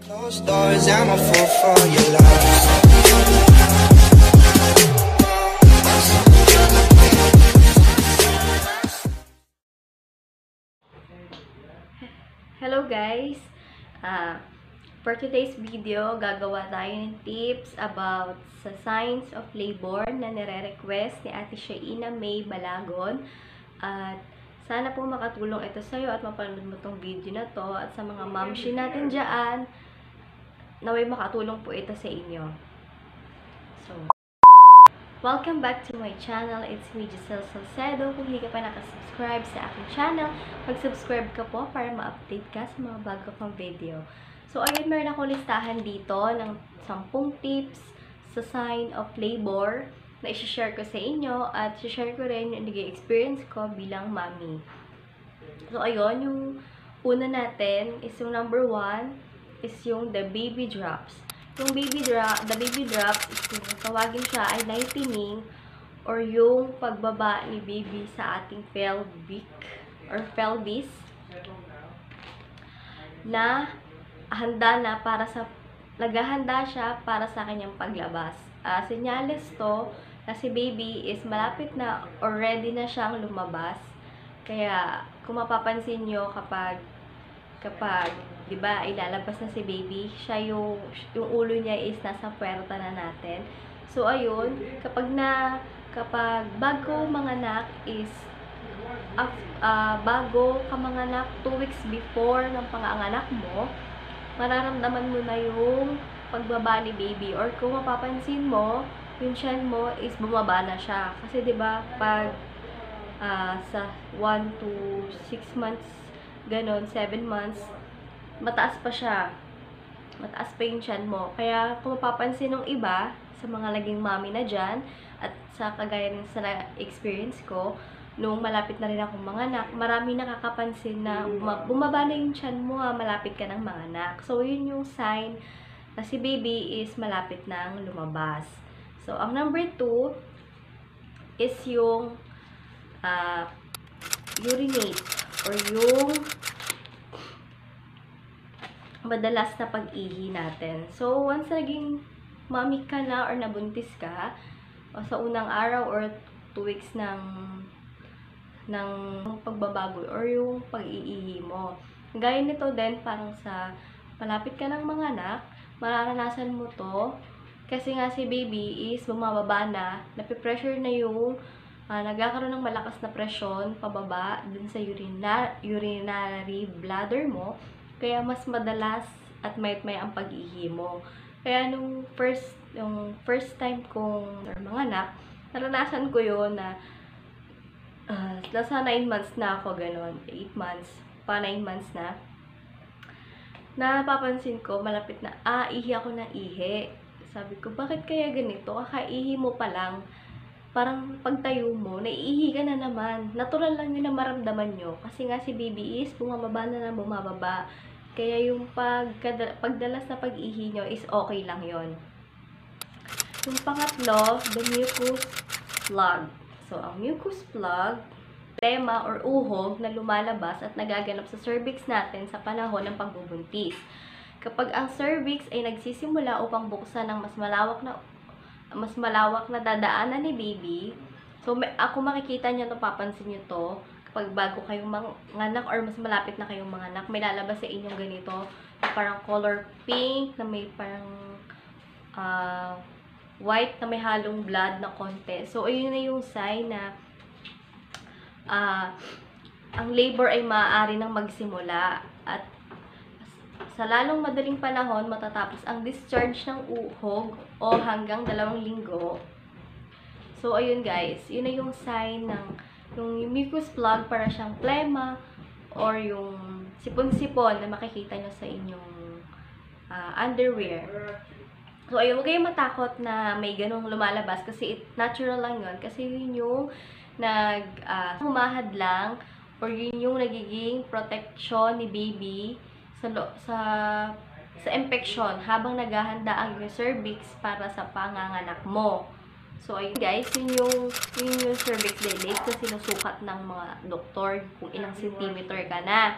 Those doors, I'm a fool for your love. Hello guys! For today's video, gagawa tayo ng tips about sa signs of labor na nire-request ni Ate Shaina May Balagon. At sana po makatulong ito sa'yo at mapanood mo tong video na to. At sa mga mamshi natin dyan, naway makatulong po ito sa inyo. So, welcome back to my channel. It's me, Giselle Salcedo. Kung hindi ka pa nakasubscribe sa aking channel, mag-subscribe ka po para ma-update ka sa mga bago kong video. So, ayun, meron ako listahan dito ng 10 tips sa sign of labor na isi-share ko sa inyo at isi-share ko rin yung naging experience ko bilang mommy. So, ayun, yung una natin is yung number 1 is yung the baby drops. Yung the baby drops is yung tawagin siya ay lightening or yung pagbaba ni baby sa ating pelvis na naghahanda siya para sa kanyang paglabas. Senyales to na si baby is malapit na or ready na siyang lumabas. Kaya kung mapapansin nyo kapag 'di ba ilalabas na si baby, siya yung ulo niya is nasa puwerta na natin. So ayun, kapag bago manganak is bago ka manganak 2 weeks before ng panganganak mo, mararamdaman mo na yung pagbaba ni baby, or kung mapapansin mo, yung tiyan mo is bumaba na siya. Kasi 'di ba pag sa 1 to 6 months, ganon, 7 months, mataas pa siya. Mataas pa yung tiyan mo. Kaya kung mapapansin ng iba, sa mga naging mommy na dyan, at sa kagaya ng sa experience ko, nung malapit na rin akong manganak, marami nakakapansin na bumaba na yung tiyan mo, malapit ka ng manganak. So, yun yung sign na si baby is malapit nang lumabas. So, ang number 2 is yung urinate or yung madalas na pag-ihi natin. So, once naging mommy ka na or nabuntis ka, o sa unang araw or 2 weeks ng pagbabago or yung pag-iihi mo. Gaya nito din, parang sa malapit ka ng manganak, mararanasan mo to kasi nga si baby is bumababa na, napipressure na yung nagkakaroon ng malakas na presyon pababa dun sa urinary bladder mo, kaya mas madalas at mayat-may ang pag-ihi mo. Kaya nung first time kong manganak, naranasan ko yun na nasa 9 months na ako, ganon, 8 months, pa 9 months na, napapansin ko, malapit na, ihi ako ng ihi. Sabi ko, bakit kaya ganito? Kakaihi mo pa lang, parang pagtayo mo, naiihi ka na naman. Natural lang yun na maramdaman nyo. Kasi nga si baby is bumababa na bumababa. Kaya yung pagdalas na pag-ihi nyo is okay lang yon. Yung pangatlo, the mucus plug. So, ang mucus plug, problema or uhog na lumalabas at nagaganap sa cervix natin sa panahon ng pagbubuntis. Kapag ang cervix ay nagsisimula upang buksan ng mas malawak na dadaanan ni baby, so ako makikita nyo, napapansin nyo to, kapag bago kayong manganak or mas malapit na kayong manganak, may lalabas sa inyong ganito, na parang color pink, na may parang white na may halong blood na konti. So, ayun na yung sign na ang labor ay maaari nang magsimula. At sa lalong madaling panahon, matatapos ang discharge ng uhog o hanggang 2 linggo. So, ayun guys, yun na yung sign ng yung mucus plug, para siyang plema or yung sipon-sipon na makikita nyo sa inyong underwear. So, ayun, huwag kayong matakot na may ganong lumalabas kasi natural lang yun. Kasi yun yung humahad lang or yun yung nagiging protection ni baby sa infection habang naghahanda ang cervix para sa panganganak mo. So, ayun guys, yun yung cervix dilate na sinusukat ng mga doktor kung ilang centimeter ka na.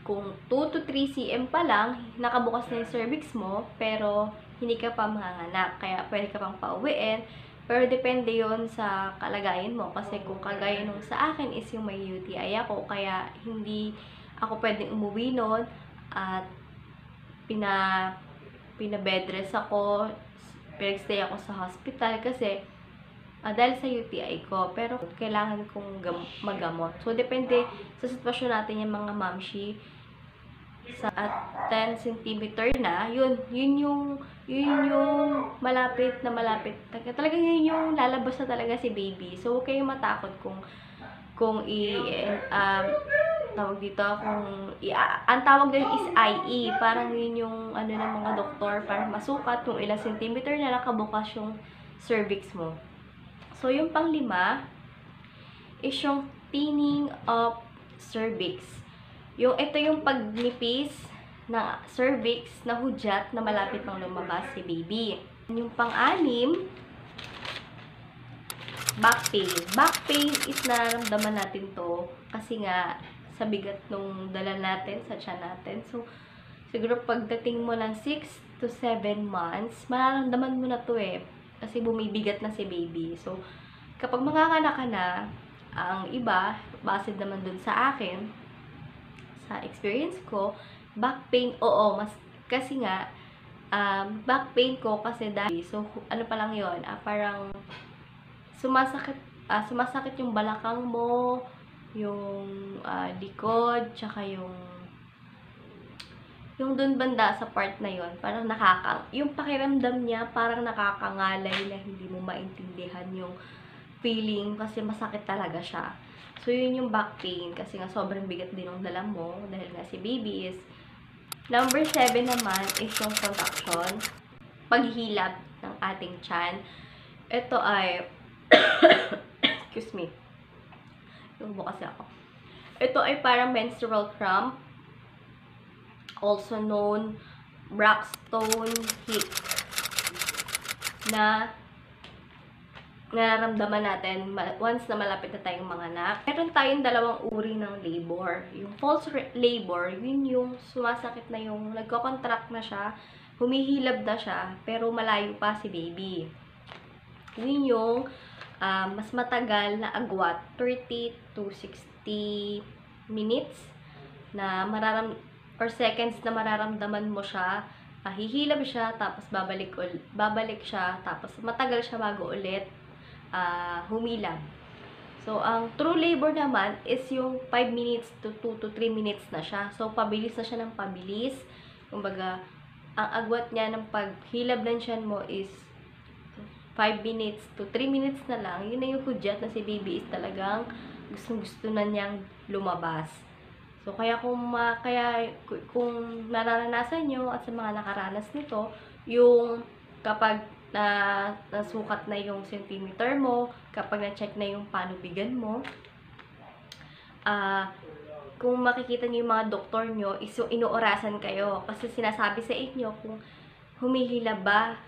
kung 2 to 3 cm pa lang, nakabukas na yung cervix mo, pero hindi ka pa manganganak. Kaya pwede ka pang pauwiin. Pero depende yon sa kalagayan mo. Kasi kung kagaya nung sa akin is yung may UTI ako, kaya hindi ako pwedeng umuwi nun. At pinabedrest ako, pinagstay ako sa hospital kasi dahil sa UTI ko. Pero kailangan kong magamot. So, depende sa sitwasyon natin yung mga mamshi. At 10 cm na, yun yung malapit na malapit. Talagang yun yung lalabas na talaga si baby. So, huwag kayong matakot kung tawag dito, ang tawag din is IE. Parang yun yung ano ng mga doktor para masukat kung ilang centimeter na nakabukas yung cervix mo. So, yung pang-5 is yung thinning of cervix. Ito yung pagnipis ng cervix na hudyat na malapit pang lumabas si baby. Yung pang-6, back pain. Back pain is nararamdaman natin to kasi nga sa bigat nung dala natin sa tiyan natin. So, siguro pagdating mo ng 6 to 7 months, mararamdaman mo na to kasi bumibigat na si baby. So, kapag manganganak ka na, ang iba, base naman dun sa akin, sa experience ko, back pain, oo, kasi nga, back pain ko kasi dahil, so, ano pa lang yun, parang, sumasakit yung balakang mo, yung likod, tsaka yung dun banda sa part na yon, parang yung pakiramdam niya, parang nakakangalay na hindi mo maintindihan yung feeling kasi masakit talaga siya. So, yun yung back pain kasi nga sobrang bigat din ng dala mo dahil nga si baby is. Number 7 naman is yung contraction, paghihilab ng ating tiyan. Ito ay excuse me. Yung kasi ako. Ito ay parang menstrual cramp, also known Braxton Hicks, na nararamdaman natin once na malapit na tayong manganak. Meron tayong dalawang uri ng labor. Yung false labor, yun yung sumasakit na yung nagko-contract na siya, humihilab na siya, pero malayo pa si baby. Yun yung mas matagal na agwat, 30 to 60 minutes na or seconds na mararamdaman mo siya. Hihilab siya, tapos babalik siya, tapos matagal siya bago ulit humilab. So, ang true labor naman is yung 5 minutes to 2 to 3 minutes na siya. So, pabilis na siya ng pabilis. Kumbaga, ang agwat niya ng paghilab ng tiyan mo is 5 minutes to 3 minutes na lang. Yun na yung hudyat na si baby is talagang gustong-gusto na niyang lumabas. So, kaya kung nararanasan nyo at sa mga nakaranas nito, yung kapag nasukat na yung centimeter mo, kapag na-check na yung panubigan mo, kung makikita niyo yung mga doktor nyo, inuorasan kayo. Kasi sinasabi sa inyo kung humihilab ba.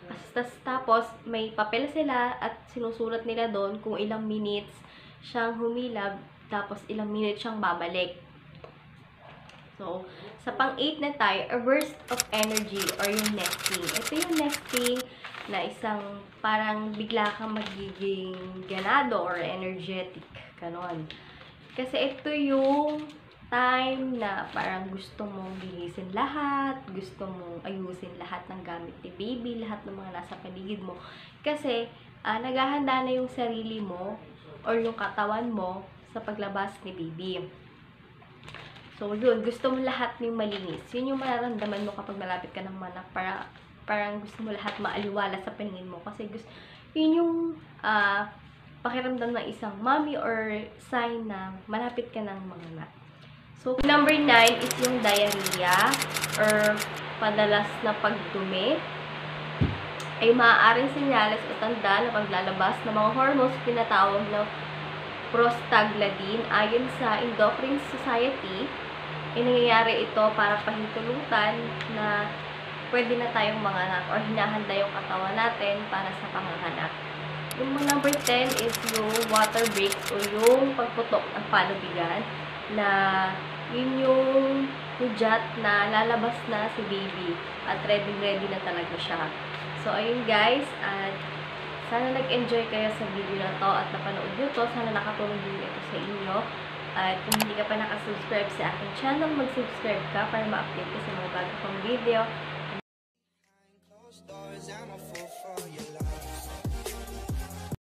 Tapos, may papel sila at sinusulat nila doon kung ilang minutes siyang humilab, tapos ilang minutes siyang babalik. So, sa pang-8 na tayo, a burst of energy or yung nesting. Ito yung nesting na isang parang bigla kang magiging ganado or energetic. Ganon. Kasi ito yung time na parang gusto mong linisin lahat, gusto mong ayusin lahat ng gamit ni baby, lahat ng mga nasa paligid mo. Kasi, naghahanda na yung sarili mo or yung katawan mo sa paglabas ni baby. So, yun, gusto mo lahat ng malinis. Yun yung mararamdaman mo kapag malapit ka ng manak. Parang gusto mo lahat maaliwala sa paningin mo. Kasi yun yung pakiramdam ng isang mommy or sign na malapit ka ng manganak. So, number 9 is yung diarrhea or padalas na pagdumi. Ay maaaring senyales o tanda na paglalabas ng mga hormones tinatawag na prostaglandin. Ayon sa Endocrine Society, nangyayari ito para pahintulutan na pwede na tayong manganak or hinahanda yung katawan natin para sa panganganak. Yung number 10 is yung water breaks o yung pagputok ng panubigan na yun yung hudyat na lalabas na si baby at ready na talaga siya. So, ayun guys, at sana nag-enjoy kayo sa video na to at napanood nyo to. Sana nakatulong din ito sa inyo. At kung hindi ka pa nakasubscribe sa aking channel, mag-subscribe ka para ma-update ka sa mga bago kong video.